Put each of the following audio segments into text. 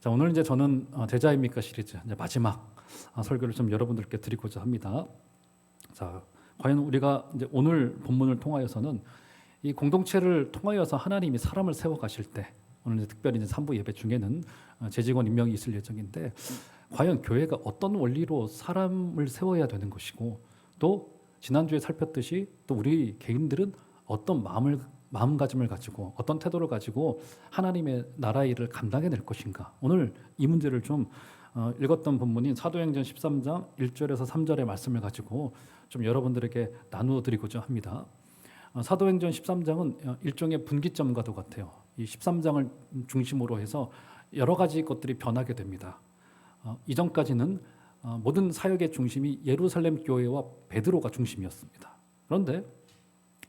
자, 오늘 이제 저는 제자입니까 시리즈 이제 마지막 설교를 좀 여러분들께 드리고자 합니다. 자, 과연 우리가 이제 오늘 본문을 통하여서는 이 공동체를 통하여서 하나님이 사람을 세워 가실 때, 오늘 이제 특별히 이제 3부 예배 중에는 재직원 임명이 있을 예정인데, 과연 교회가 어떤 원리로 사람을 세워야 되는 것이고, 또 지난주에 살폈듯이 또 우리 개인들은 어떤 마음가짐을 가지고 어떤 태도를 가지고 하나님의 나라 일을 감당해낼 것인가. 오늘 이 문제를 좀 읽었던 본문인 사도행전 13장 1절에서 3절의 말씀을 가지고 좀 여러분들에게 나누어 드리고자 합니다. 사도행전 13장은 일종의 분기점과도 같아요. 이 13장을 중심으로 해서 여러 가지 것들이 변하게 됩니다. 이전까지는 모든 사역의 중심이 예루살렘 교회와 베드로가 중심이었습니다. 그런데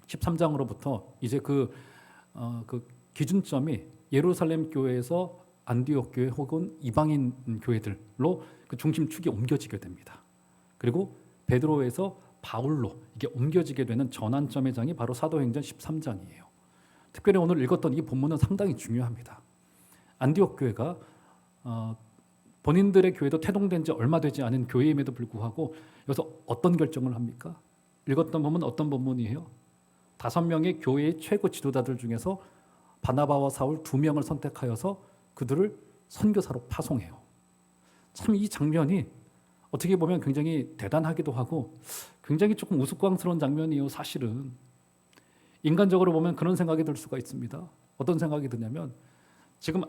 13장으로부터 이제 그 기준점이 예루살렘 교회에서 안디옥 교회 혹은 이방인 교회들로 그 중심축이 옮겨지게 됩니다. 그리고 베드로에서 바울로 이게 옮겨지게 되는 전환점의 장이 바로 사도행전 13장이에요. 특별히 오늘 읽었던 이 본문은 상당히 중요합니다. 안디옥 교회가 본인들의 교회도 태동된 지 얼마 되지 않은 교회임에도 불구하고 여기서 어떤 결정을 합니까? 읽었던 본문 어떤 본문이에요? 5명의 교회의 최고 지도자들 중에서 바나바와 사울 2명을 선택하여서 그들을 선교사로 파송해요. 참 이 장면이 어떻게 보면 굉장히 대단하기도 하고 굉장히 조금 우스꽝스러운 장면이에요. 사실은 인간적으로 보면 그런 생각이 들 수가 있습니다. 어떤 생각이 드냐면 지금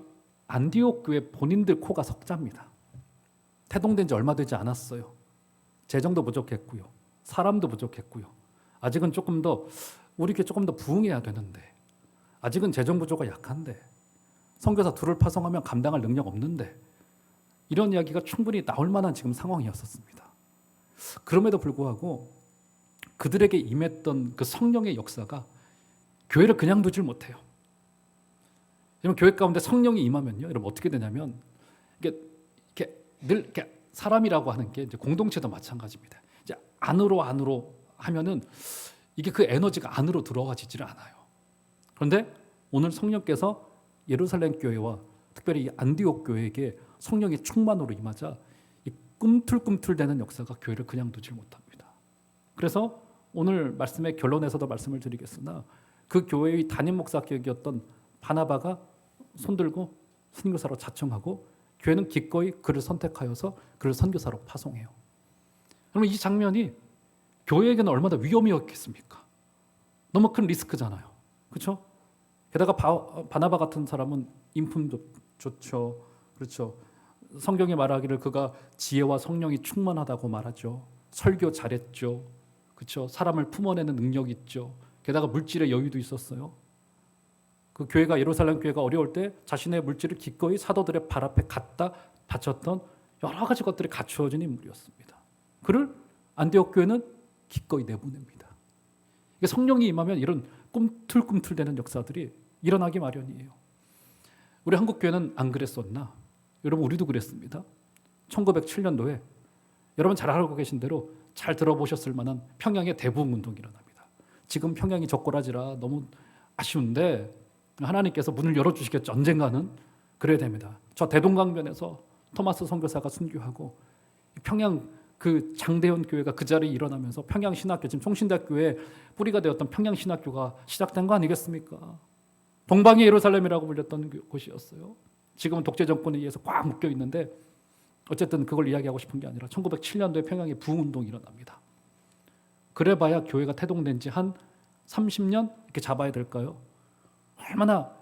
안디옥 교회 본인들 코가 석자입니다. 태동된 지 얼마 되지 않았어요. 재정도 부족했고요. 사람도 부족했고요. 아직은 조금 더 우리 교회 조금 더 부흥해야 되는데, 아직은 재정 구조가 약한데, 선교사 둘을 파송하면 감당할 능력 없는데, 이런 이야기가 충분히 나올 만한 지금 상황이었었습니다. 그럼에도 불구하고 그들에게 임했던 그 성령의 역사가 교회를 그냥 두질 못해요. 여러분, 교회 가운데 성령이 임하면요, 여러분 어떻게 되냐면 이게 늘 이렇게 사람이라고 하는 게 이제 공동체도 마찬가지입니다. 이제 안으로 하면은 이게 그 에너지가 안으로 들어와지질 않아요. 그런데 오늘 성령께서 예루살렘 교회와 특별히 이 안디옥 교회에게 성령의 충만으로 임하자 이 꿈틀꿈틀대는 역사가 교회를 그냥 두질 못합니다. 그래서 오늘 말씀의 결론에서도 말씀을 드리겠으나 그 교회의 담임 목사격이었던 바나바가 손들고 선교사로 자청하고 교회는 기꺼이 그를 선택하여서 그를 선교사로 파송해요. 그러면 이 장면이 교회에게는 얼마나 위험이었겠습니까? 너무 큰 리스크잖아요. 그렇죠? 게다가 바나바 같은 사람은 인품도 좋죠. 그렇죠? 성경이 말하기를 그가 지혜와 성령이 충만하다고 말하죠. 설교 잘했죠. 그렇죠? 사람을 품어내는 능력이 있죠. 게다가 물질의 여유도 있었어요. 그 교회가 예루살렘 교회가 어려울 때 자신의 물질을 기꺼이 사도들의 발 앞에 갖다 바쳤던 여러 가지 것들이 갖추어진 인물이었습니다. 그를 안디옥 교회는 기꺼이 내보냅니다. 성령이 임하면 이런 꿈틀꿈틀대는 역사들이 일어나기 마련이에요. 우리 한국 교회는 안 그랬었나? 여러분, 우리도 그랬습니다. 1907년도에 여러분 잘 알고 계신 대로 잘 들어보셨을 만한 평양의 대부흥운동이 일어납니다. 지금 평양이 젓가락이라 너무 아쉬운데 하나님께서 문을 열어주시겠죠. 언젠가는 그래야 됩니다. 저 대동강변에서 토마스 선교사가 순교하고 평양 그 장대현 교회가 그 자리에 일어나면서 평양신학교, 지금 총신대학교의 뿌리가 되었던 평양신학교가 시작된 거 아니겠습니까? 동방의 예루살렘이라고 불렸던 곳이었어요. 지금은 독재 정권에 의해서 꽉 묶여 있는데 어쨌든 그걸 이야기하고 싶은 게 아니라 1907년도에 평양에 부흥운동이 일어납니다. 그래봐야 교회가 태동된 지 한 30년 이렇게 잡아야 될까요? 얼마나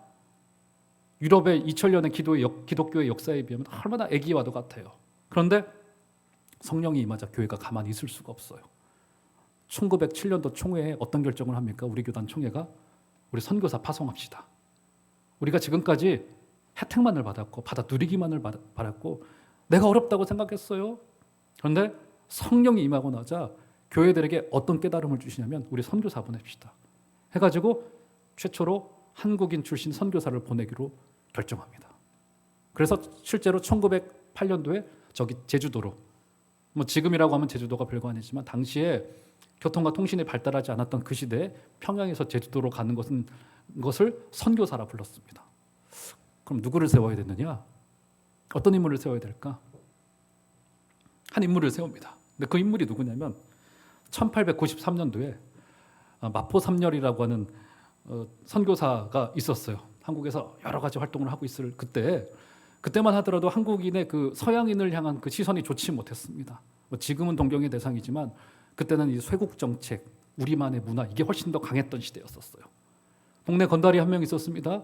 유럽의 2000년의 기독교의 역사에 비하면 얼마나 애기와도 같아요. 그런데 성령이 임하자 교회가 가만히 있을 수가 없어요. 1907년도 총회에 어떤 결정을 합니까? 우리 교단 총회가 우리 선교사 파송합시다. 우리가 지금까지 혜택만을 받았고 받아 누리기만을 받았고 내가 어렵다고 생각했어요. 그런데 성령이 임하고 나자 교회들에게 어떤 깨달음을 주시냐면 우리 선교사 보냅시다. 해가지고 최초로 한국인 출신 선교사를 보내기로 결정합니다. 그래서 실제로 1908년도에 저기 제주도로, 뭐 지금이라고 하면 제주도가 별거 아니지만 당시에 교통과 통신이 발달하지 않았던 그 시대에 평양에서 제주도로 가는 것을 선교사라 불렀습니다. 그럼 누구를 세워야 되느냐? 어떤 인물을 세워야 될까? 한 인물을 세웁니다. 근데 그 인물이 누구냐면 1893년도에 마포 삼열이라고 하는 선교사가 있었어요. 한국에서 여러 가지 활동을 하고 있을 그때만 하더라도 한국인의 그 서양인을 향한 그 시선이 좋지 못했습니다. 지금은 동경의 대상이지만 그때는 이 쇄국 정책, 우리만의 문화 이게 훨씬 더 강했던 시대였었어요. 동네 건달이 한 명 있었습니다.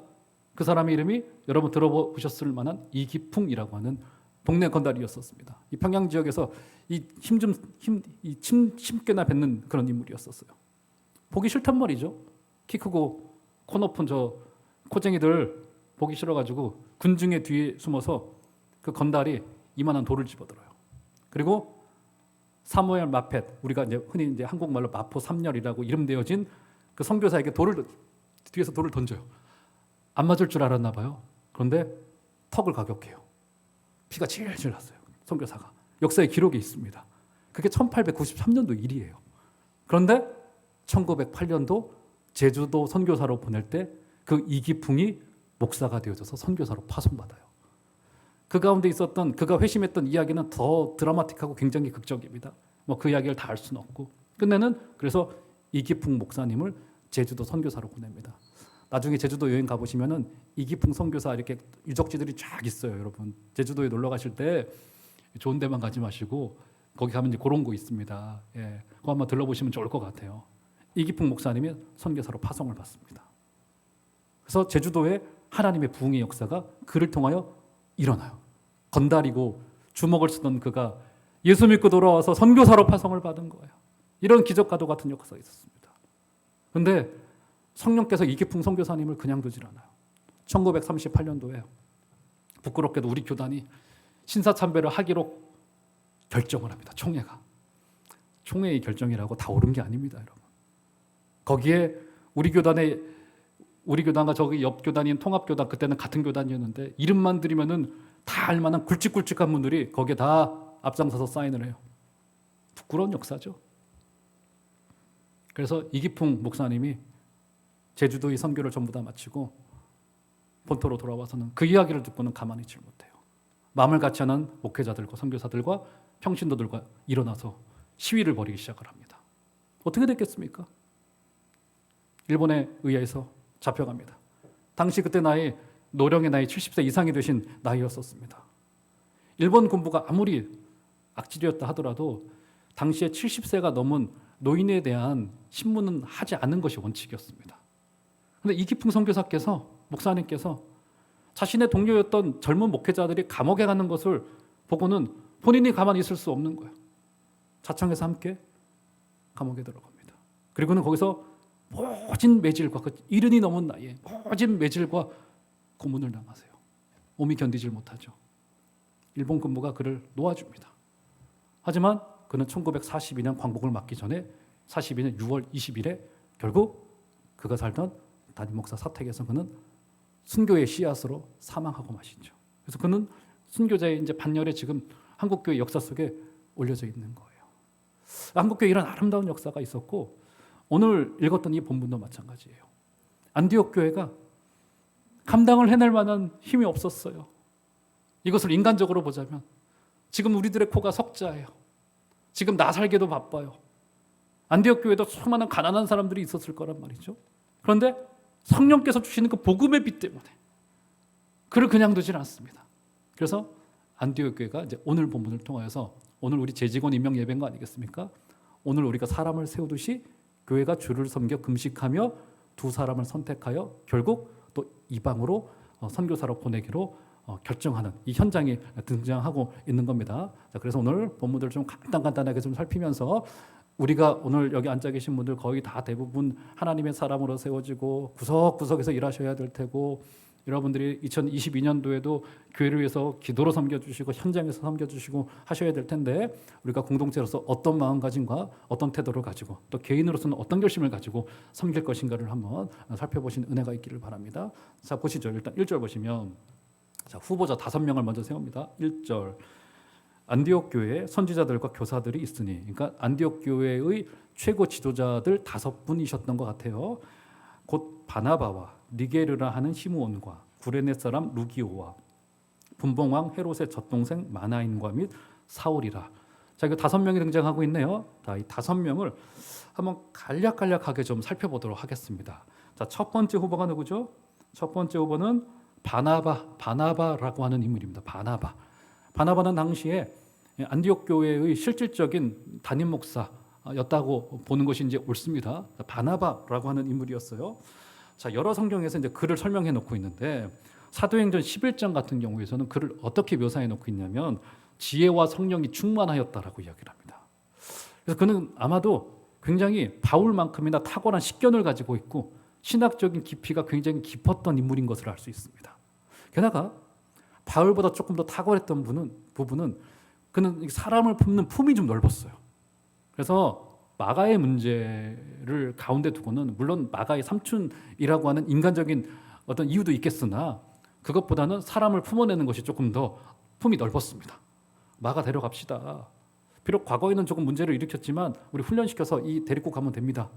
그 사람의 이름이 여러분 들어보셨을 만한 이기풍이라고 하는 동네 건달이었었습니다. 이 평양 지역에서 힘께나 뱉는 그런 인물이었었어요. 보기 싫단 말이죠. 키 크고 코 높은 저 코쟁이들 보기 싫어가지고 군중의 뒤에 숨어서 그 건달이 이만한 돌을 집어들어요. 그리고 사무엘 마펫, 우리가 이제 흔히 이제 한국말로 마포 삼열이라고 이름되어진 그 선교사에게 뒤에서 돌을 던져요. 안 맞을 줄 알았나 봐요. 그런데 턱을 가격해요. 피가 질질 났어요. 선교사가. 역사의 기록이 있습니다. 그게 1893년도 일이에요. 그런데 1908년도 제주도 선교사로 보낼 때 그 이기풍이 목사가 되어져서 선교사로 파송받아요. 그 가운데 있었던 그가 회심했던 이야기는 더 드라마틱하고 굉장히 극적입니다. 뭐 그 이야기를 다 알 수는 없고 끝내는 그래서 이기풍 목사님을 제주도 선교사로 보냅니다. 나중에 제주도 여행 가보시면은 이기풍 선교사 이렇게 유적지들이 쫙 있어요, 여러분. 제주도에 놀러 가실 때 좋은 데만 가지 마시고 거기 가면 이제 그런 거 있습니다. 예, 그거 한번 들러보시면 좋을 것 같아요. 이기풍 목사님이 선교사로 파송을 받습니다. 그래서 제주도에 하나님의 부흥의 역사가 그를 통하여 일어나요. 건달이고 주먹을 쓰던 그가 예수 믿고 돌아와서 선교사로 파송을 받은 거예요. 이런 기적과도 같은 역사가 있었습니다. 그런데 성령께서 이기풍 선교사님을 그냥 두질 않아요. 1938년도에 부끄럽게도 우리 교단이 신사참배를 하기로 결정을 합니다. 총회의 결정이라고 다 옳은 게 아닙니다, 여러분. 거기에 우리 교단과 저기 옆 교단인 통합교단, 그때는 같은 교단이었는데 이름만 들으면은 다 알만한 굵직굵직한 분들이 거기에 다 앞장서서 사인을 해요. 부끄러운 역사죠. 그래서 이기풍 목사님이 제주도의 선교를 전부 다 마치고 본토로 돌아와서는 그 이야기를 듣고는 가만히 있지 못해요. 마음을 같이 하는 목회자들과 선교사들과 평신도들과 일어나서 시위를 벌이기 시작을 합니다. 어떻게 됐겠습니까? 일본에 의해서 잡혀갑니다. 당시 그때 노령의 나이 70세 이상이 되신 나이였었습니다. 일본 군부가 아무리 악질이었다 하더라도 당시에 70세가 넘은 노인에 대한 신문은 하지 않은 것이 원칙이었습니다. 그런데 이기풍 선교사께서 목사님께서 자신의 동료였던 젊은 목회자들이 감옥에 가는 것을 보고는 본인이 가만히 있을 수 없는 거예요. 자청해서 함께 감옥에 들어갑니다. 그리고는 거기서 모진 매질과 그 70이 넘은 나이에 모진 매질과 고문을 당하세요. 몸이 견디질 못하죠. 일본 군부가 그를 놓아줍니다. 하지만 그는 1942년 광복을 맞기 전에 42년 6월 20일에 결국 그가 살던 담임 목사 사택에서 그는 순교의 씨앗으로 사망하고 마시죠. 그래서 그는 순교자의 이제 반열에 지금 한국교회 역사 속에 올려져 있는 거예요. 한국교회 이런 아름다운 역사가 있었고 오늘 읽었던 이 본문도 마찬가지예요. 안디옥 교회가 감당을 해낼 만한 힘이 없었어요. 이것을 인간적으로 보자면 지금 우리들의 코가 석자예요. 지금 나 살기도 바빠요. 안디옥 교회도 수많은 가난한 사람들이 있었을 거란 말이죠. 그런데 성령께서 주시는 그 복음의 빛 때문에 그를 그냥 두질 않습니다. 그래서 안디옥 교회가 이제 오늘 본문을 통하여서 오늘 우리 재직원 임명 예배인 거 아니겠습니까? 오늘 우리가 사람을 세우듯이 교회가 주를 섬겨 금식하며 두 사람을 선택하여 결국 또 이방으로 선교사로 보내기로 결정하는 이 현장이 등장하고 있는 겁니다. 자, 그래서 오늘 본문들 좀 간단하게 좀 살피면서 우리가 오늘 여기 앉아 계신 분들 거의 다 대부분 하나님의 사람으로 세워지고 구석구석에서 일하셔야 될 테고 여러분들이 2022년도에도 교회를 위해서 기도로 섬겨주시고 현장에서 섬겨주시고 하셔야 될 텐데 우리가 공동체로서 어떤 마음가짐과 어떤 태도를 가지고 또 개인으로서는 어떤 결심을 가지고 섬길 것인가를 한번 살펴보신 은혜가 있기를 바랍니다. 자, 보시죠. 일단 1절 보시면 자, 후보자 5명을 먼저 세웁니다. 1절 안디옥 교회에 선지자들과 교사들이 있으니, 그러니까 안디옥 교회의 최고 지도자들 5분이셨던 것 같아요. 곧 바나바와 니게르라 하는 시므온과 구레네 사람 루기오와 분봉왕 헤롯의 젖동생 마나인과 및 사울이라. 자, 이거 5명이 등장하고 있네요. 자, 이 5명을 한번 간략하게 좀 살펴보도록 하겠습니다. 자, 첫 번째 후보가 누구죠? 첫 번째 후보는 바나바라고 하는 인물입니다. 바나바는 당시에 안디옥 교회의 실질적인 담임 목사였다고 보는 것이 이제 옳습니다. 바나바라고 하는 인물이었어요. 자, 여러 성경에서 이제 그를 설명해 놓고 있는데 사도행전 11장 같은 경우에서는 그를 어떻게 묘사해 놓고 있냐면 지혜와 성령이 충만하였다라고 이야기를 합니다. 그래서 그는 아마도 굉장히 바울만큼이나 탁월한 식견을 가지고 있고 신학적인 깊이가 굉장히 깊었던 인물인 것을 알 수 있습니다. 게다가 바울보다 조금 더 탁월했던 부분은 그는 사람을 품는 품이 좀 넓었어요. 그래서 마가의 문제를 가운데 두고는 물론 마가의 삼촌이라고 하는 인간적인 어떤 이유도 있겠으나 그것보다는 사람을 품어내는 것이 조금 더 품이 넓었습니다. 마가 데려갑시다. 비록 과거에는 조금 문제를 일으켰지만 우리 훈련시켜서 데리고 가면 됩니다.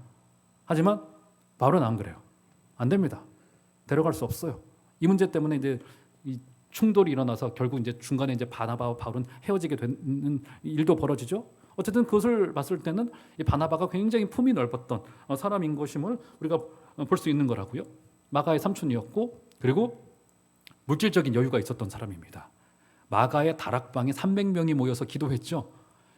하지만 바울은 안 그래요. 안 됩니다. 데려갈 수 없어요. 이 문제 때문에 이제 이 충돌이 일어나서 결국 이제 중간에 이제 바나바와 바울은 헤어지게 되는 일도 벌어지죠. 어쨌든 그것을 봤을 때는 이 바나바가 굉장히 품이 넓었던 사람인 것임을 우리가 볼 수 있는 거라고요. 마가의 삼촌이었고 그리고 물질적인 여유가 있었던 사람입니다. 마가의 다락방에 300명이 모여서 기도했죠.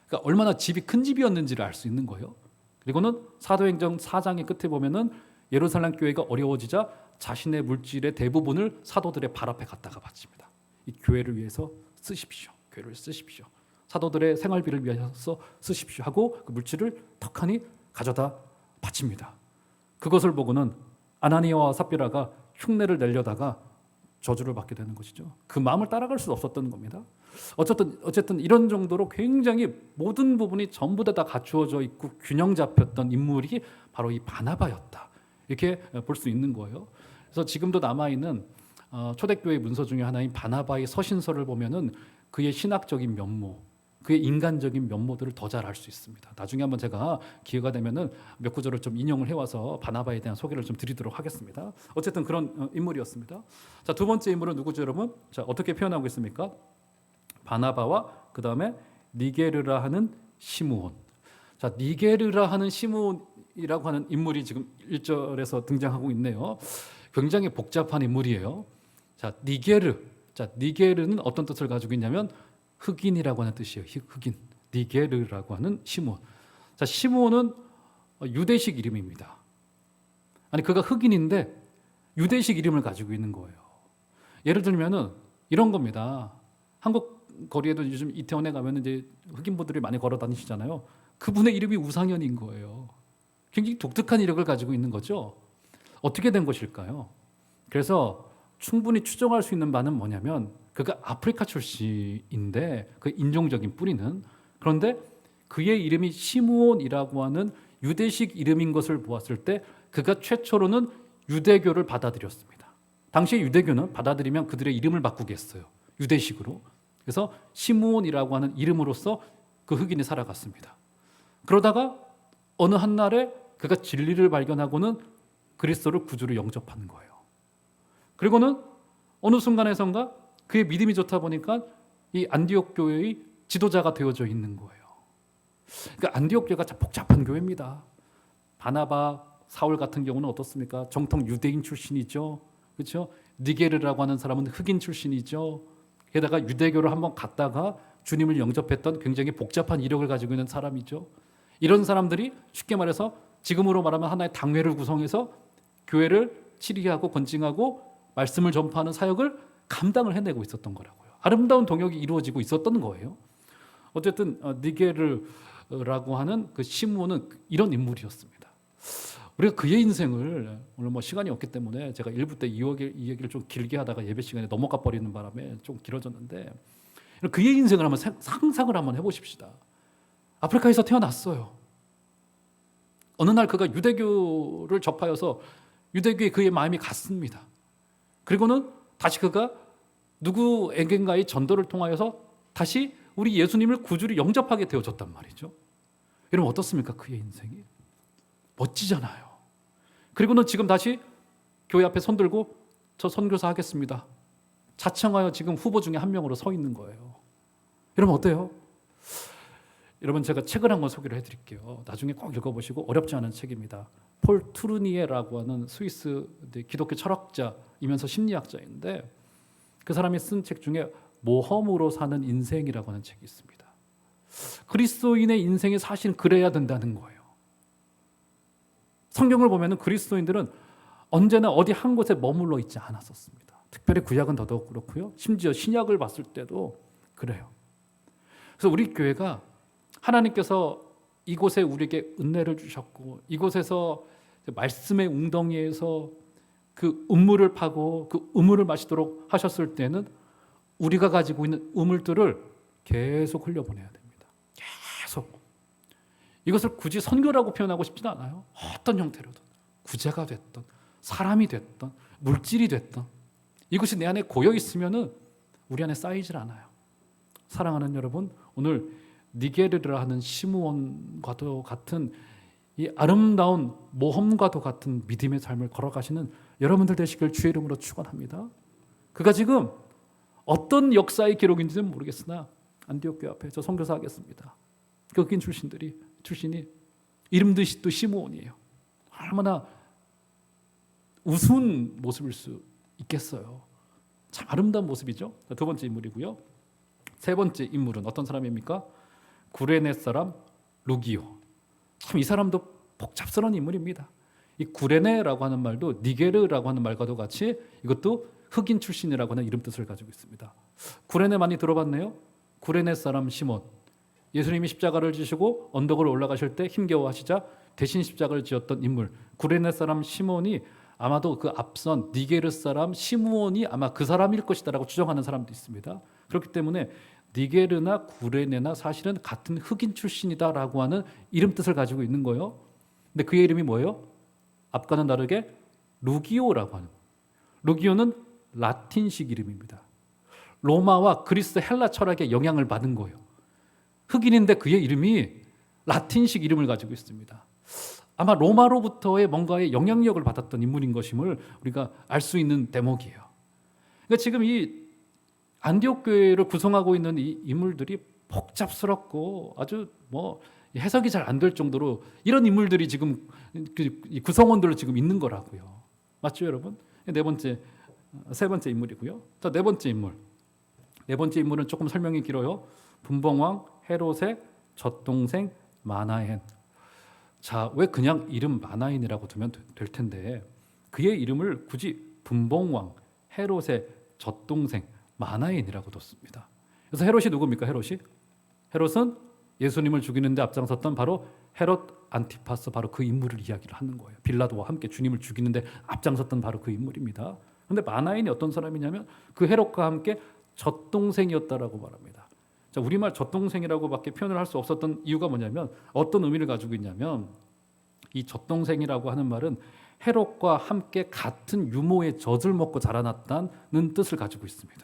그러니까 얼마나 집이 큰 집이었는지를 알 수 있는 거예요. 그리고는 사도행전 4장의 끝에 보면은 예루살렘 교회가 어려워지자 자신의 물질의 대부분을 사도들의 발 앞에 갖다가 바칩니다. 이 교회를 위해서 쓰십시오. 교회를 쓰십시오. 사도들의 생활비를 위해서 쓰십시오 하고 그 물질을 턱하니 가져다 바칩니다. 그것을 보고는 아나니아와 삽비라가 흉내를 내려다가 저주를 받게 되는 것이죠. 그 마음을 따라갈 수 없었던 겁니다. 어쨌든 이런 정도로 굉장히 모든 부분이 전부 다 갖추어져 있고 균형 잡혔던 인물이 바로 이 바나바였다. 이렇게 볼 수 있는 거예요. 그래서 지금도 남아있는 초대교회 문서 중에 하나인 바나바의 서신서를 보면은 그의 신학적인 면모, 그의 인간적인 면모들을 더 잘 알 수 있습니다. 나중에 한번 제가 기회가 되면은 몇 구절을 좀 인용을 해와서 바나바에 대한 소개를 좀 드리도록 하겠습니다. 어쨌든 그런 인물이었습니다. 자, 두 번째 인물은 누구죠, 여러분? 자, 어떻게 표현하고 있습니까? 바나바와 그 다음에 니게르라 하는 시므온. 자, 니게르라 하는 시므온이라고 하는 인물이 지금 1절에서 등장하고 있네요. 굉장히 복잡한 인물이에요. 자, 니게르는 어떤 뜻을 가지고 있냐면 흑인이라고 하는 뜻이에요. 흑인. 니게르라고 하는 시므온. 자, 시므온은 유대식 이름입니다. 아니, 그가 흑인인데 유대식 이름을 가지고 있는 거예요. 예를 들면은 이런 겁니다. 한국 거리에도 요즘 이태원에 가면 이제 흑인분들이 많이 걸어 다니시잖아요. 그분의 이름이 우상현인 거예요. 굉장히 독특한 이력을 가지고 있는 거죠. 어떻게 된 것일까요? 그래서 충분히 추정할 수 있는 바는 뭐냐면 그가 아프리카 출신인데 그 인종적인 뿌리는 그런데 그의 이름이 시므온이라고 하는 유대식 이름인 것을 보았을 때 그가 최초로는 유대교를 받아들였습니다. 당시에 유대교는 받아들이면 그들의 이름을 바꾸겠어요. 유대식으로. 그래서 시므온이라고 하는 이름으로서 그 흑인이 살아갔습니다. 그러다가 어느 한날에 그가 진리를 발견하고는 그리스도를 구주로 영접하는 거예요. 그리고는 어느 순간에선가 그의 믿음이 좋다 보니까 이 안디옥 교회의 지도자가 되어져 있는 거예요. 그러니까 안디옥 교회가 참 복잡한 교회입니다. 바나바, 사울 같은 경우는 어떻습니까? 정통 유대인 출신이죠. 그렇죠? 니게르라고 하는 사람은 흑인 출신이죠. 게다가 유대교를 한번 갔다가 주님을 영접했던 굉장히 복잡한 이력을 가지고 있는 사람이죠. 이런 사람들이 쉽게 말해서 지금으로 말하면 하나의 당회를 구성해서 교회를 치리하고 건징하고 말씀을 전파하는 사역을 감당을 해내고 있었던 거라고요. 아름다운 동역이 이루어지고 있었던 거예요. 어쨌든 니게르라고 하는 그 시므온은 이런 인물이었습니다. 우리가 그의 인생을 오늘 뭐 시간이 없기 때문에 제가 1부 때 이 얘기를 좀 길게 하다가 예배 시간에 넘어가 버리는 바람에 좀 길어졌는데 그의 인생을 한번 상상을 한번 해보십시다. 아프리카에서 태어났어요. 어느 날 그가 유대교를 접하여서 유대교에 그의 마음이 갔습니다. 그리고는 다시 그가 누구에겐가의 전도를 통하여서 다시 우리 예수님을 구주로 영접하게 되어졌단 말이죠. 여러분 어떻습니까? 그의 인생이 멋지잖아요. 그리고는 지금 다시 교회 앞에 손 들고 저 선교사 하겠습니다. 자청하여 지금 후보 중에 한 명으로 서 있는 거예요. 여러분 어때요? 여러분 제가 책을 한권 소개를 해드릴게요. 나중에 꼭 읽어보시고 어렵지 않은 책입니다. 폴 투르니에라고 하는 스위스 기독교 철학자이면서 심리학자인데 그 사람이 쓴 책 중에 모험으로 사는 인생이라고 하는 책이 있습니다. 그리스도인의 인생이 사실은 그래야 된다는 거예요. 성경을 보면 그리스도인들은 언제나 어디 한 곳에 머물러 있지 않았었습니다. 특별히 구약은 더더욱 그렇고요. 심지어 신약을 봤을 때도 그래요. 그래서 우리 교회가 하나님께서 이곳에 우리에게 은혜를 주셨고 이곳에서 말씀의 웅덩이에서 그 우물을 파고 그 우물을 마시도록 하셨을 때는 우리가 가지고 있는 우물들을 계속 흘려보내야 됩니다. 계속. 이것을 굳이 선교라고 표현하고 싶지는 않아요. 어떤 형태로든 구제가 됐든 사람이 됐든 물질이 됐든 이것이 내 안에 고여 있으면은 우리 안에 쌓이질 않아요. 사랑하는 여러분, 오늘 니게르라 하는 시므온과도 같은 이 아름다운 모험과도 같은 믿음의 삶을 걸어가시는 여러분들 되시길 주의 이름으로 축원합니다. 그가 지금 어떤 역사의 기록인지는 모르겠으나 안디옥 교회 앞에 저 선교사 하겠습니다. 흑인 출신이 이름도 또 시므온이에요. 얼마나 우스운 모습일 수 있겠어요. 참 아름다운 모습이죠. 두 번째 인물이고요. 세 번째 인물은 어떤 사람입니까? 구레네 사람 루기오. 참 이 사람도 복잡스러운 인물입니다. 이 구레네라고 하는 말도 니게르라고 하는 말과도 같이 이것도 흑인 출신이라고 하는 이름 뜻을 가지고 있습니다. 구레네 많이 들어봤네요. 구레네 사람 시몬. 예수님이 십자가를 지시고 언덕을 올라가실 때 힘겨워하시자 대신 십자가를 지었던 인물. 구레네 사람 시몬이 아마도 그 앞선 니게르 사람 시므온이 아마 그 사람일 것이다라고 추정하는 사람도 있습니다. 그렇기 때문에 니게르나 구레네나 사실은 같은 흑인 출신이다라고 하는 이름 뜻을 가지고 있는 거예요. 근데 그의 이름이 뭐예요? 앞과는 다르게 루기오라고 하는. 루기오는 라틴식 이름입니다. 로마와 그리스 헬라 철학의 영향을 받은 거예요. 흑인인데 그의 이름이 라틴식 이름을 가지고 있습니다. 아마 로마로부터의 뭔가의 영향력을 받았던 인물인 것임을 우리가 알 수 있는 대목이에요. 그러니까 지금 이 안디옥 교회를 구성하고 있는 이 인물들이 복잡스럽고 아주 뭐 해석이 잘 안 될 정도로 이런 인물들이 지금 그 구성원들로 지금 있는 거라고요. 맞죠, 여러분? 세 번째 인물이고요. 자, 네 번째 인물. 네 번째 인물은 조금 설명이 길어요. 분봉왕 헤롯의 젖동생 마나엔. 자, 왜 그냥 이름 마나엔이라고 두면 될 텐데 그의 이름을 굳이 분봉왕 헤롯의 젖동생 마나엔이라고 뒀습니다. 그래서 헤롯이 누굽니까? 헤롯은 예수님을 죽이는데 앞장섰던 바로 헤롯 안티파스, 바로 그 인물을 이야기를 하는 거예요. 빌라도와 함께 주님을 죽이는데 앞장섰던 바로 그 인물입니다. 그런데 마나엔이 어떤 사람이냐면 그 헤롯과 함께 젖동생이었다라고 말합니다. 자, 우리말 젖동생이라고밖에 표현을 할 수 없었던 이유가 뭐냐면 어떤 의미를 가지고 있냐면 이 젖동생이라고 하는 말은 헤롯과 함께 같은 유모의 젖을 먹고 자라났다는 뜻을 가지고 있습니다.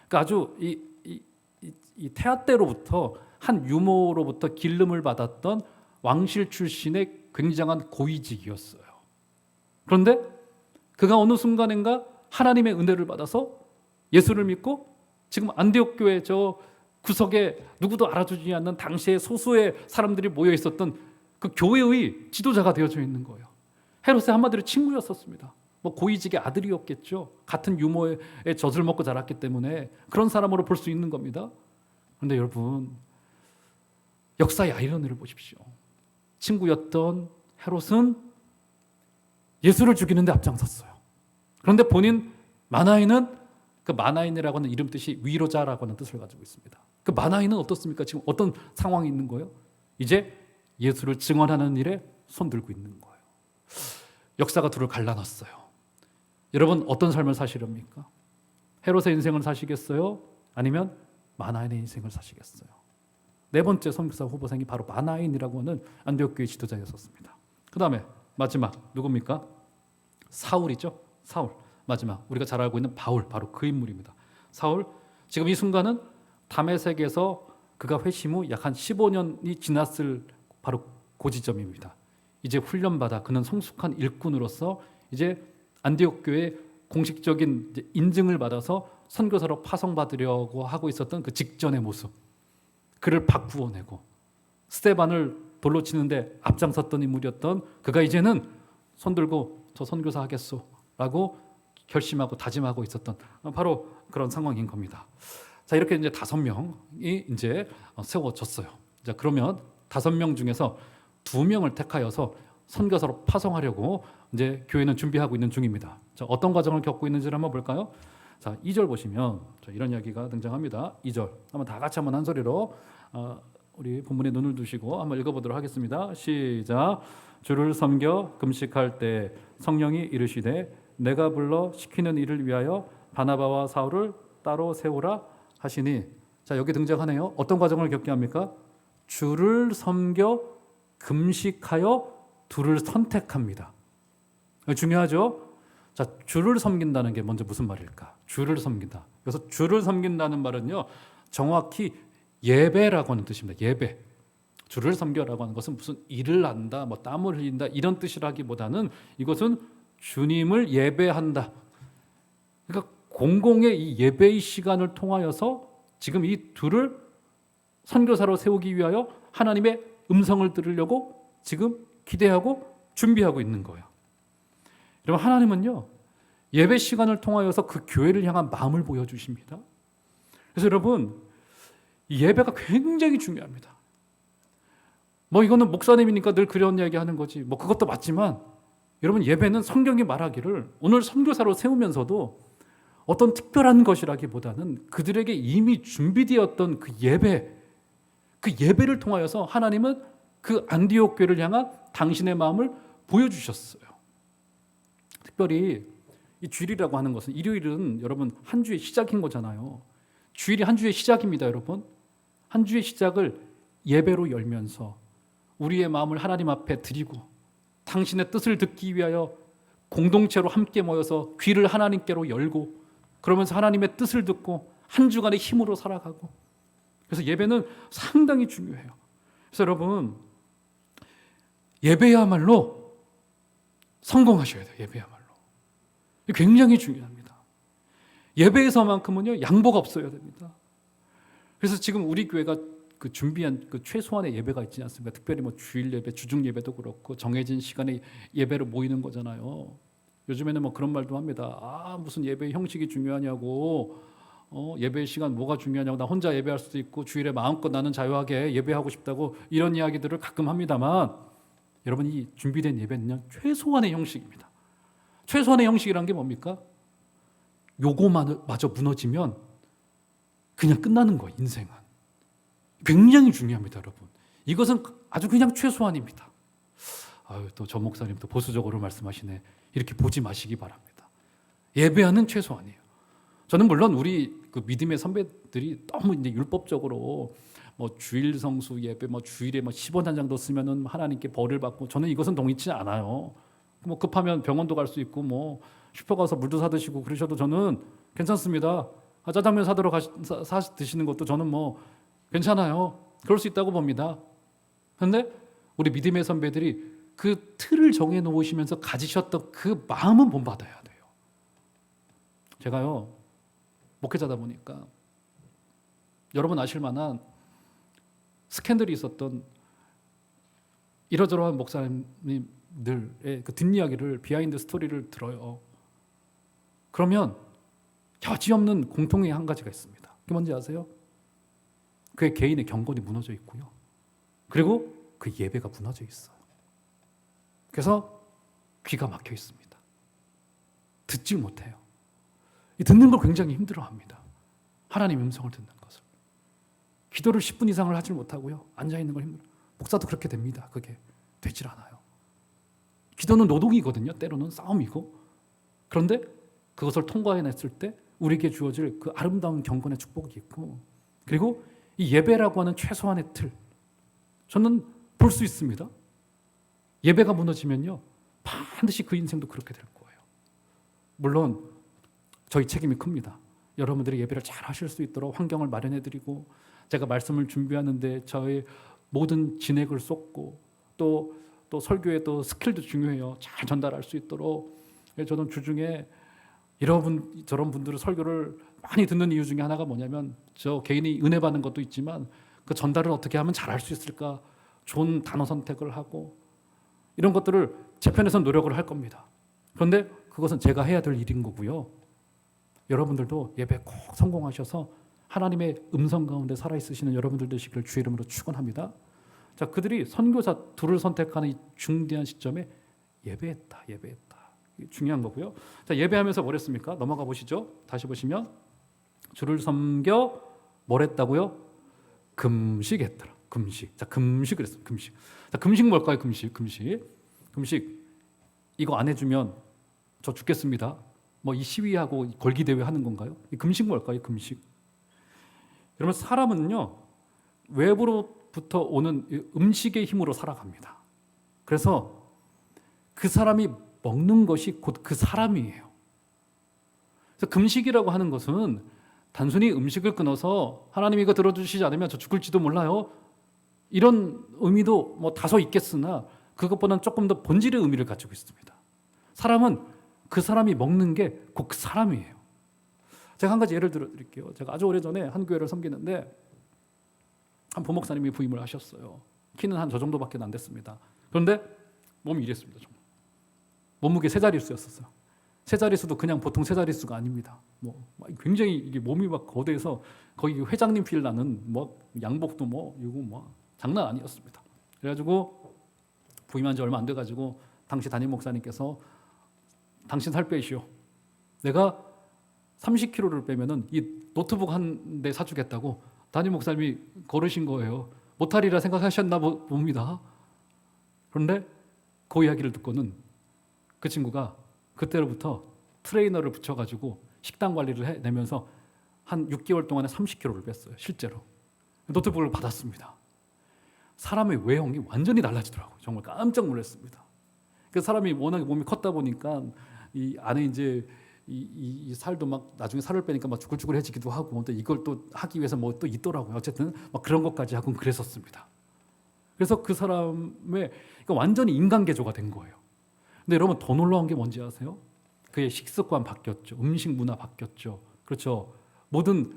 그러니까 아주 이 태아 때로부터 한 유모로부터 기름을 받았던 왕실 출신의 굉장한 고위직이었어요. 그런데 그가 어느 순간인가 하나님의 은혜를 받아서 예수를 믿고 지금 안디옥 교회 저 구석에 누구도 알아주지 않는 당시에 소수의 사람들이 모여 있었던 그 교회의 지도자가 되어져 있는 거예요. 헤롯의 한마디로 친구였었습니다. 뭐 고위직의 아들이었겠죠. 같은 유모의 젖을 먹고 자랐기 때문에 그런 사람으로 볼 수 있는 겁니다. 그런데 여러분, 역사의 아이러니를 보십시오. 친구였던 헤롯은 예수를 죽이는데 앞장섰어요. 그런데 본인 마나인은 그 마나인이라고 하는 이름 뜻이 위로자라고 하는 뜻을 가지고 있습니다. 그 마나인은 어떻습니까? 지금 어떤 상황이 있는 거예요? 이제 예수를 증언하는 일에 손들고 있는 거예요. 역사가 둘을 갈라놨어요. 여러분 어떤 삶을 사시렵니까? 헤롯의 인생을 사시겠어요? 아니면 마나인의 인생을 사시겠어요? 네 번째 선교사 후보생이 바로 마나인이라고 하는 안디옥 교회 지도자였었습니다. 그 다음에 마지막 누굽니까? 사울이죠. 사울. 마지막 우리가 잘 알고 있는 바울, 바로 그 인물입니다. 사울, 지금 이 순간은 다메섹에서 그가 회심 후 약 한 15년이 지났을 바로 그 지점입니다. 이제 훈련받아 그는 성숙한 일꾼으로서 이제 안디옥 교회 공식적인 이제 인증을 받아서 선교사로 파송받으려고 하고 있었던 그 직전의 모습, 그를 바꾸어내고 스데반을 돌로 치는데 앞장섰던 인물이었던 그가 이제는 손 들고 저 선교사 하겠소라고 결심하고 다짐하고 있었던 바로 그런 상황인 겁니다. 자, 이렇게 이제 5명이 이제 세워졌어요. 자, 그러면 5명 중에서 2명을 택하여서 선교사로 파송하려고 이제 교회는 준비하고 있는 중입니다. 자, 어떤 과정을 겪고 있는지를 한번 볼까요? 자, 2절 보시면 이런 이야기가 등장합니다. 2절 한번 다 같이 한번 한 소리로 우리 본문에 눈을 두시고 한번 읽어보도록 하겠습니다. 시작. 주를 섬겨 금식할 때 성령이 이르시되 내가 불러 시키는 일을 위하여 바나바와 사울을 따로 세우라 하시니. 자, 여기 등장하네요. 어떤 과정을 겪게 합니까? 주를 섬겨 금식하여 둘을 선택합니다. 중요하죠? 자, 주를 섬긴다는 게 먼저 무슨 말일까? 주를 섬긴다. 그래서 주를 섬긴다는 말은요, 정확히 예배라고 하는 뜻입니다. 예배. 주를 섬겨라고 하는 것은 무슨 일을 한다, 뭐 땀을 흘린다 이런 뜻이라기보다는 이것은 주님을 예배한다. 그러니까 공공의 이 예배의 시간을 통하여서 지금 이 둘을 선교사로 세우기 위하여 하나님의 음성을 들으려고 지금 기대하고 준비하고 있는 거예요. 여러분, 하나님은요, 예배 시간을 통하여서 그 교회를 향한 마음을 보여주십니다. 그래서 여러분, 이 예배가 굉장히 중요합니다. 뭐 이거는 목사님이니까 늘 그런 이야기 하는 거지, 뭐 그것도 맞지만 여러분, 예배는 성경이 말하기를 오늘 선교사로 세우면서도 어떤 특별한 것이라기보다는 그들에게 이미 준비되었던 그 예배를 통하여서 하나님은 그 안디옥 교회를 향한 당신의 마음을 보여주셨어요. 특별히 이 주일이라고 하는 것은, 일요일은 여러분 한 주의 시작인 거잖아요. 주일이 한 주의 시작입니다. 여러분, 한 주의 시작을 예배로 열면서 우리의 마음을 하나님 앞에 드리고 당신의 뜻을 듣기 위하여 공동체로 함께 모여서 귀를 하나님께로 열고 그러면서 하나님의 뜻을 듣고 한 주간의 힘으로 살아가고, 그래서 예배는 상당히 중요해요. 그래서 여러분, 예배야말로 성공하셔야 돼요. 예배야말로 굉장히 중요합니다. 예배에서만큼은요, 양보가 없어야 됩니다. 그래서 지금 우리 교회가 그 준비한 그 최소한의 예배가 있지 않습니까? 특별히 뭐 주일 예배, 주중 예배도 그렇고 정해진 시간에 예배로 모이는 거잖아요. 요즘에는 뭐 그런 말도 합니다. 무슨 예배 형식이 중요하냐고, 예배 시간 뭐가 중요하냐고, 나 혼자 예배할 수도 있고 주일에 마음껏 나는 자유하게 예배하고 싶다고 이런 이야기들을 가끔 합니다만, 여러분, 이 준비된 예배는 최소한의 형식입니다. 최소한의 형식이란 게 뭡니까? 요거마저 무너지면 그냥 끝나는 거예요. 인생은 굉장히 중요합니다. 여러분, 이것은 아주 그냥 최소한입니다. 또 전 목사님 또 보수적으로 말씀하시네. 이렇게 보지 마시기 바랍니다. 예배하는 최소한이에요. 저는 물론 우리 그 믿음의 선배들이 너무 이제 율법적으로 뭐 주일 성수 예배, 뭐 주일에 뭐 10원 한 장도 쓰면은 하나님께 벌을 받고, 저는 이것은 동의치 않아요. 뭐 급하면 병원도 갈 수 있고 뭐 슈퍼 가서 물도 사 드시고 그러셔도 저는 괜찮습니다. 짜장면 사들어 드시는 것도 저는 뭐 괜찮아요. 그럴 수 있다고 봅니다. 그런데 우리 믿음의 선배들이 그 틀을 정해 놓으시면서 가지셨던 그 마음은 본받아야 돼요. 제가요, 목회자다 보니까 여러분 아실 만한 스캔들이 있었던 이러저러한 목사님들의 그 뒷이야기를, 비하인드 스토리를 들어요. 그러면 여지없는 공통의 한 가지가 있습니다. 그게 뭔지 아세요? 그의 개인의 경건이 무너져 있고요, 그리고 그 예배가 무너져 있어요. 그래서 귀가 막혀 있습니다. 듣지 못해요. 듣는 걸 굉장히 힘들어합니다. 하나님의 음성을 듣는 것을. 기도를 10분 이상을 하지 못하고요, 앉아있는 걸 힘들어요. 목사도 그렇게 됩니다. 그게 되질 않아요. 기도는 노동이거든요. 때로는 싸움이고. 그런데 그것을 통과해냈을 때 우리에게 주어질 그 아름다운 경건의 축복이 있고, 그리고 이 예배라고 하는 최소한의 틀, 저는 볼 수 있습니다. 예배가 무너지면요, 반드시 그 인생도 그렇게 될 거예요. 물론 저희 책임이 큽니다. 여러분들이 예배를 잘 하실 수 있도록 환경을 마련해드리고, 제가 말씀을 준비하는데 저의 모든 진액을 쏟고, 또 설교의 또 스킬도 중요해요. 잘 전달할 수 있도록 저는 주중에 여러분 저런 분들의 설교를 많이 듣는 이유 중에 하나가 뭐냐면 저 개인이 은혜 받는 것도 있지만 그 전달을 어떻게 하면 잘할 수 있을까? 좋은 단어 선택을 하고 이런 것들을 제 편에서 노력을 할 겁니다. 그런데 그것은 제가 해야 될 일인 거고요. 여러분들도 예배 꼭 성공하셔서 하나님의 음성 가운데 살아있으시는 여러분들 되시기를 주의 이름으로 축원합니다. 자, 그들이 선교사 둘을 선택하는 이 중대한 시점에 예배했다. 중요한 거고요. 자, 예배하면서 뭘 했습니까? 넘어가 보시죠. 다시 보시면 주를 섬겨 뭘 했다고요? 금식했더라. 금식. 자, 금식을 했어요. 금식. 자, 금식 뭘까요? 금식. 이거 안 해주면 저 죽겠습니다. 뭐 이 시위하고 걸기 대회 하는 건가요? 이 금식 뭘까요? 금식. 여러분 사람은요 외부로부터 오는 음식의 힘으로 살아갑니다. 그래서 그 사람이 먹는 것이 곧 그 사람이에요. 그래서 금식이라고 하는 것은 단순히 음식을 끊어서 하나님 이거 들어주시지 않으면 저 죽을지도 몰라요. 이런 의미도 뭐 다소 있겠으나 그것보다는 조금 더 본질의 의미를 가지고 있습니다. 사람은 그 사람이 먹는 게 곧 그 사람이에요. 제가 한 가지 예를 들어 드릴게요. 제가 아주 오래전에 한 교회를 섬기는데 한 부목사님이 부임을 하셨어요. 키는 한 저 정도밖에 안 됐습니다. 그런데 몸이 이랬습니다. 정말. 몸무게 세 자릿수였었어요. 세 자릿수도 그냥 보통 세 자릿수가 아닙니다. 뭐 굉장히 이게 몸이 막 거대해서 거기 회장님 필 나는 뭐 양복도 이거 장난 아니었습니다. 그래가지고 부임한 지 얼마 안 돼가지고 당시 담임 목사님께서 당신 살 빼시오. 내가 30kg를 빼면은 이 노트북 한 대 사주겠다고 담임 목사님이 걸으신 거예요. 못하리라 생각하셨나 봅니다. 그런데 그 이야기를 듣고는 그 친구가 그때로부터 트레이너를 붙여가지고 식단 관리를 해내면서 한 6개월 동안에 30kg를 뺐어요. 실제로. 노트북을 받았습니다. 사람의 외형이 완전히 달라지더라고요. 정말 깜짝 놀랐습니다. 그 사람이 워낙에 몸이 컸다 보니까 이 안에 이제 이 살도 막 나중에 살을 빼니까 막 주글주글해지기도 하고 또 이걸 또 하기 위해서 뭐 또 있더라고요. 어쨌든 막 그런 것까지 하고 그랬었습니다. 그래서 그 사람의 그러니까 완전히 인간 개조가 된 거예요. 근데 여러분 더 놀라운 게 뭔지 아세요? 그의 식습관 바뀌었죠. 음식 문화 바뀌었죠. 그렇죠. 모든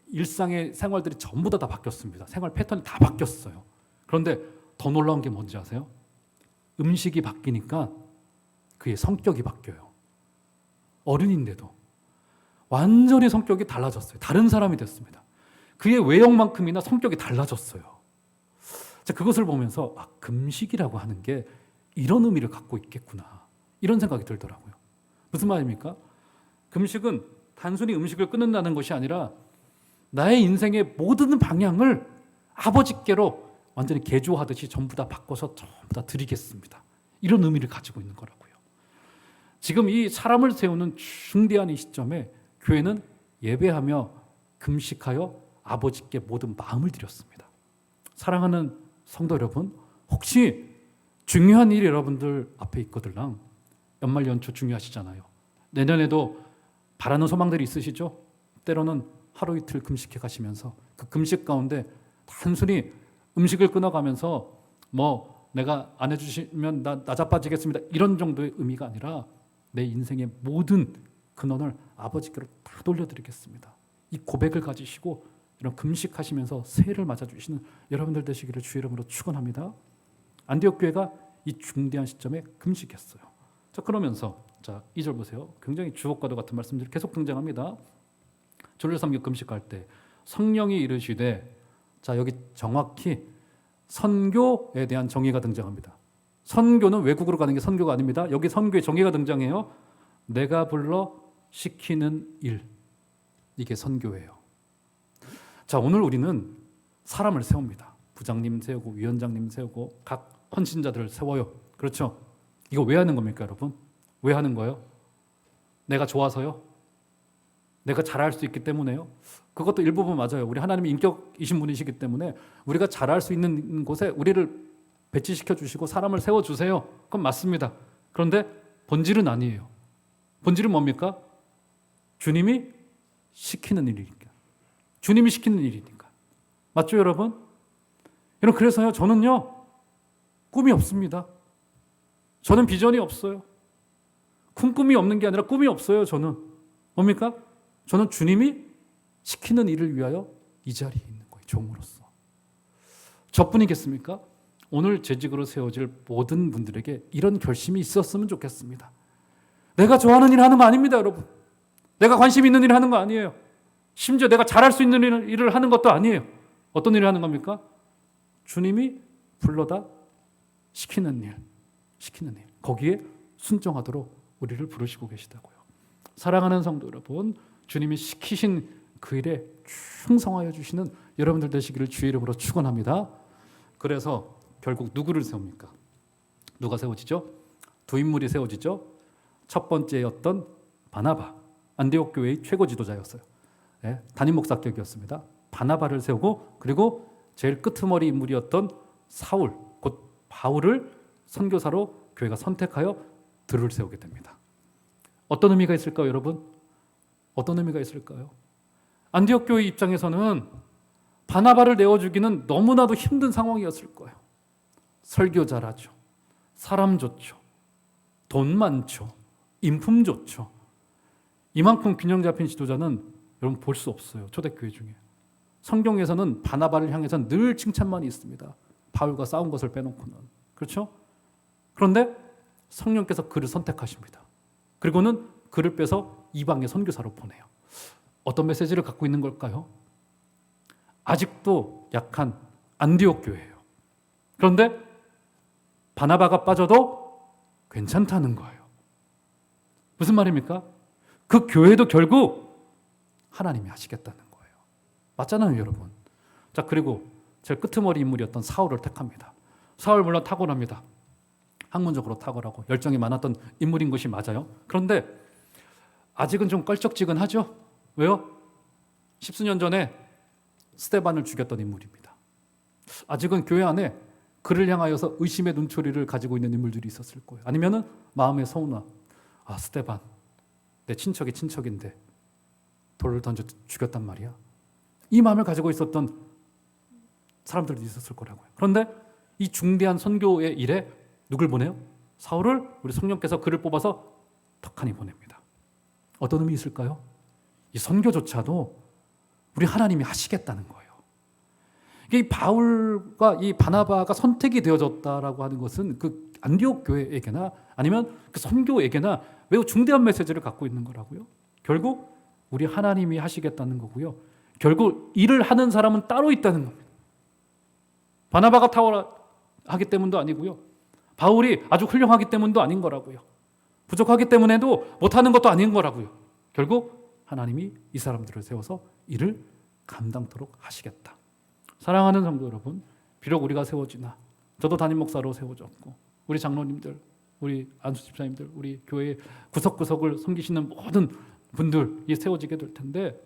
일상의 생활들이 전부 다 바뀌었습니다. 생활 패턴이 다 바뀌었어요. 그런데 더 놀라운 게 뭔지 아세요? 음식이 바뀌니까 그의 성격이 바뀌어요. 어른인데도 완전히 성격이 달라졌어요. 다른 사람이 됐습니다. 그의 외형만큼이나 성격이 달라졌어요. 자, 그것을 보면서 금식이라고 하는 게 이런 의미를 갖고 있겠구나. 이런 생각이 들더라고요. 무슨 말입니까? 금식은 단순히 음식을 끊는다는 것이 아니라 나의 인생의 모든 방향을 아버지께로 완전히 개조하듯이 전부 다 바꿔서 전부 다 드리겠습니다. 이런 의미를 가지고 있는 거라고요. 지금 이 사람을 세우는 중대한 이 시점에 교회는 예배하며 금식하여 아버지께 모든 마음을 드렸습니다. 사랑하는 성도 여러분, 혹시 중요한 일이 여러분들 앞에 있거들랑 연말 연초 중요하시잖아요. 내년에도 바라는 소망들이 있으시죠? 때로는 하루 이틀 금식해 가시면서 그 금식 가운데 단순히 음식을 끊어가면서 뭐 내가 안 해주시면 나 자빠지겠습니다. 이런 정도의 의미가 아니라 내 인생의 모든 근원을 아버지께로 다 돌려드리겠습니다. 이 고백을 가지시고 이런 금식하시면서 새해를 맞아주시는 여러분들 되시기를 주의 이름으로 축원합니다. 안디옥 교회가 이 중대한 시점에 금식했어요. 자, 그러면서 자 2절 보세요. 굉장히 주옥과도 같은 말씀들이 계속 등장합니다. 주를 섬겨 금식할 때 성령이 이르시되, 자 여기 정확히 선교에 대한 정의가 등장합니다. 선교는 외국으로 가는 게 선교가 아닙니다. 여기 선교의 정의가 등장해요. 내가 불러 시키는 일, 이게 선교예요. 자, 오늘 우리는 사람을 세웁니다. 부장님 세우고 위원장님 세우고 각 헌신자들을 세워요. 그렇죠? 이거 왜 하는 겁니까, 여러분? 왜 하는 거예요? 내가 좋아서요? 내가 잘할 수 있기 때문에요? 그것도 일부분 맞아요. 우리 하나님이 인격이신 분이시기 때문에 우리가 잘할 수 있는 곳에 우리를 배치시켜 주시고 사람을 세워주세요. 그건 맞습니다. 그런데 본질은 아니에요. 본질은 뭡니까? 주님이 시키는 일이니까. 주님이 시키는 일이니까. 맞죠, 여러분? 여러분, 그래서요, 저는요, 꿈이 없습니다. 저는 비전이 없어요. 꿈이 없는 게 아니라 꿈이 없어요, 저는. 뭡니까? 저는 주님이 시키는 일을 위하여 이 자리에 있는 거예요. 종으로서. 저뿐이겠습니까? 오늘 재직으로 세워질 모든 분들에게 이런 결심이 있었으면 좋겠습니다. 내가 좋아하는 일을 하는 거 아닙니다, 여러분. 내가 관심 있는 일을 하는 거 아니에요. 심지어 내가 잘할 수 있는 일을 하는 것도 아니에요. 어떤 일을 하는 겁니까? 주님이 불러다 시키는 일. 거기에 순종하도록 우리를 부르시고 계시다고요. 사랑하는 성도 여러분, 주님이 시키신 그 일에 충성하여 주시는 여러분들 되시기를 주의 이름으로 축원합니다. 그래서 결국 누구를 세웁니까? 누가 세워지죠? 두 인물이 세워지죠. 첫 번째였던 바나바, 안디옥 교회의 최고 지도자였어요. 네, 담임 목사격이었습니다. 바나바를 세우고, 그리고 제일 끄트머리 인물이었던 사울, 곧 바울을 선교사로 교회가 선택하여 들을 세우게 됩니다. 어떤 의미가 있을까요, 여러분? 어떤 의미가 있을까요? 안디옥 교회 입장에서는 바나바를 내어주기는 너무나도 힘든 상황이었을 거예요. 설교 잘하죠. 사람 좋죠. 돈 많죠. 인품 좋죠. 이만큼 균형 잡힌 지도자는 여러분 볼 수 없어요. 초대교회 중에. 성경에서는 바나바를 향해서는 늘 칭찬만이 있습니다. 바울과 싸운 것을 빼놓고는. 그렇죠? 그런데 성령께서 그를 선택하십니다. 그리고는 그를 빼서 이방의 선교사로 보내요. 어떤 메시지를 갖고 있는 걸까요? 아직도 약한 안디옥 교회예요. 그런데 바나바가 빠져도 괜찮다는 거예요. 무슨 말입니까? 그 교회도 결국 하나님이 하시겠다는 거예요. 맞잖아요, 여러분. 자, 그리고 제일 끄트머리 인물이었던 사울을 택합니다. 사울 물론 탁월합니다. 학문적으로 탁월하고 열정이 많았던 인물인 것이 맞아요. 그런데 아직은 좀 껄쩍지근하죠? 왜요? 10수년 전에 스데반을 죽였던 인물입니다. 아직은 교회 안에 그를 향하여서 의심의 눈초리를 가지고 있는 인물들이 있었을 거예요. 아니면은 마음의 서운함. 아, 스데반, 내 친척이 친척인데 돌을 던져 죽였단 말이야. 이 마음을 가지고 있었던 사람들도 있었을 거라고요. 그런데 이 중대한 선교의 일에 누굴 보내요? 사울을 우리 성령께서 그를 뽑아서 덕하니 보냅니다. 어떤 의미 있을까요? 이 선교조차도 우리 하나님이 하시겠다는 거예요. 이 바울과 이 바나바가 선택이 되어졌다라고 하는 것은 그 안디옥 교회에게나 아니면 그 선교에게나 매우 중대한 메시지를 갖고 있는 거라고요. 결국 우리 하나님이 하시겠다는 거고요. 결국 일을 하는 사람은 따로 있다는 겁니다. 바나바가 탁월하기 때문도 아니고요. 바울이 아주 훌륭하기 때문도 아닌 거라고요. 부족하기 때문에도 못하는 것도 아닌 거라고요. 결국 하나님이 이 사람들을 세워서 일을 감당토록 하시겠다. 사랑하는 성도 여러분, 비록 우리가 세워지나 저도 담임 목사로 세워졌고 우리 장로님들, 우리 안수 집사님들, 우리 교회 구석구석을 섬기시는 모든 분들이 세워지게 될 텐데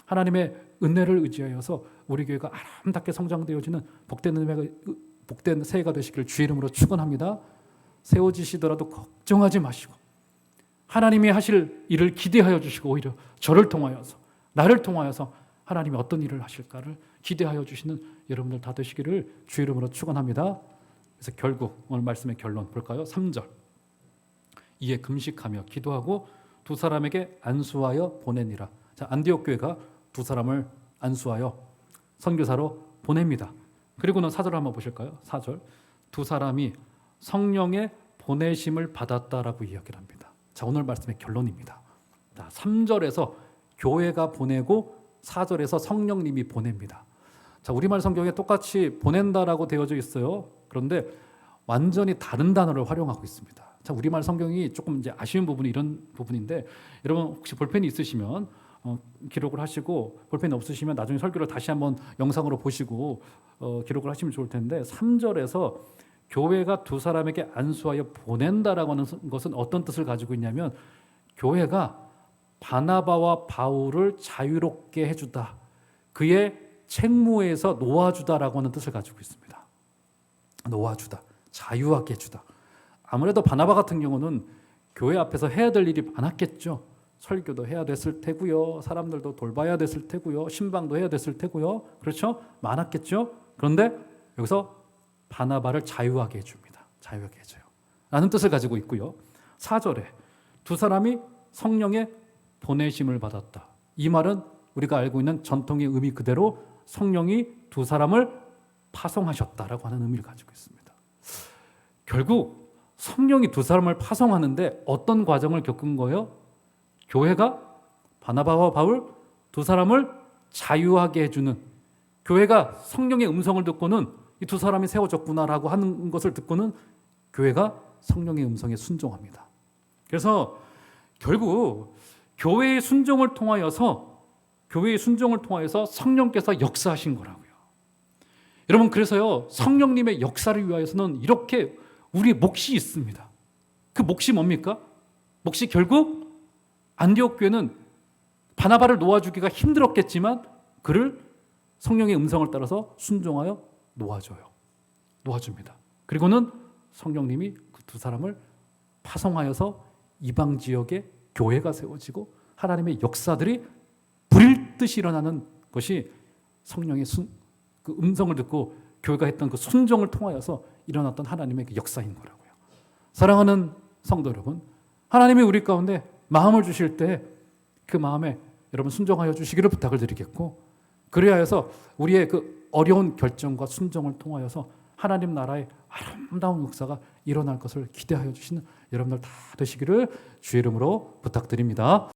하나님의 은혜를 의지하여서 우리 교회가 아름답게 성장되어지는 복된 새해가 되시기를 주의 이름으로 축원합니다. 세워지시더라도 걱정하지 마시고 하나님이 하실 일을 기대하여 주시고 오히려 저를 통하여서 나를 통하여서 하나님이 어떤 일을 하실까를 기대하여 주시는 여러분들 다 되시기를 주의 이름으로 축원합니다. 그래서 결국 오늘 말씀의 결론 볼까요? 3절. 이에 금식하며 기도하고 두 사람에게 안수하여 보내니라. 자, 안디옥 교회가 두 사람을 안수하여 선교사로 보냅니다. 그리고는 4절 한번 보실까요? 4절. 두 사람이 성령의 보내심을 받았다라고 이야기를 합니다. 자, 오늘 말씀의 결론입니다. 자, 3절에서 교회가 보내고 4절에서 성령님이 보냅니다. 자, 우리말 성경에 똑같이 보낸다라고 되어져 있어요. 그런데 완전히 다른 단어를 활용하고 있습니다. 자, 우리말 성경이 조금 이제 아쉬운 부분이 이런 부분인데 여러분 혹시 볼펜이 있으시면 기록을 하시고 볼펜이 없으시면 나중에 설교를 다시 한번 영상으로 보시고 기록을 하시면 좋을 텐데 3절에서 교회가 두 사람에게 안수하여 보낸다라고 하는 것은 어떤 뜻을 가지고 있냐면 교회가 바나바와 바울을 자유롭게 해주다. 그의 책무에서 놓아주다라고 하는 뜻을 가지고 있습니다. 놓아주다. 자유하게 해주다. 아무래도 바나바 같은 경우는 교회 앞에서 해야 될 일이 많았겠죠. 설교도 해야 됐을 테고요. 사람들도 돌봐야 됐을 테고요. 신방도 해야 됐을 테고요. 그렇죠? 많았겠죠. 그런데 여기서 바나바를 자유하게 해줍니다. 자유하게 해줘요. 라는 뜻을 가지고 있고요. 4절에 두 사람이 성령의 보내심을 받았다. 이 말은 우리가 알고 있는 전통의 의미 그대로 성령이 두 사람을 파송하셨다라고 하는 의미를 가지고 있습니다. 결국 성령이 두 사람을 파송하는데 어떤 과정을 겪은 거예요? 교회가 바나바와 바울 두 사람을 자유하게 해주는, 교회가 성령의 음성을 듣고는 이 두 사람이 세워졌구나라고 하는 것을 듣고는 교회가 성령의 음성에 순종합니다. 그래서 결국 교회의 순종을 통하여서 성령께서 역사하신 거라고요. 여러분, 그래서요, 성령님의 역사를 위하여서는 이렇게 우리의 몫이 있습니다. 그 몫이 뭡니까? 몫이 결국 안디옥 교회는 바나바를 놓아주기가 힘들었겠지만 그를 성령의 음성을 따라서 순종하여 놓아줍니다. 그리고는 성령님이 그 두 사람을 파송하여서 이방 지역에 교회가 세워지고 하나님의 역사들이 불일 듯이 일어나는 것이 성령의 그 음성을 듣고 교회가 했던 그 순종을 통하여서 일어났던 하나님의 그 역사인 거라고요. 사랑하는 성도 여러분, 하나님이 우리 가운데 마음을 주실 때 그 마음에 여러분 순종하여 주시기를 부탁을 드리겠고, 그리하여서 우리의 그 어려운 결정과 순종을 통하여서 하나님 나라의 아름다운 역사가 일어날 것을 기대하여 주시는 여러분들 다 되시기를 주의 이름으로 부탁드립니다.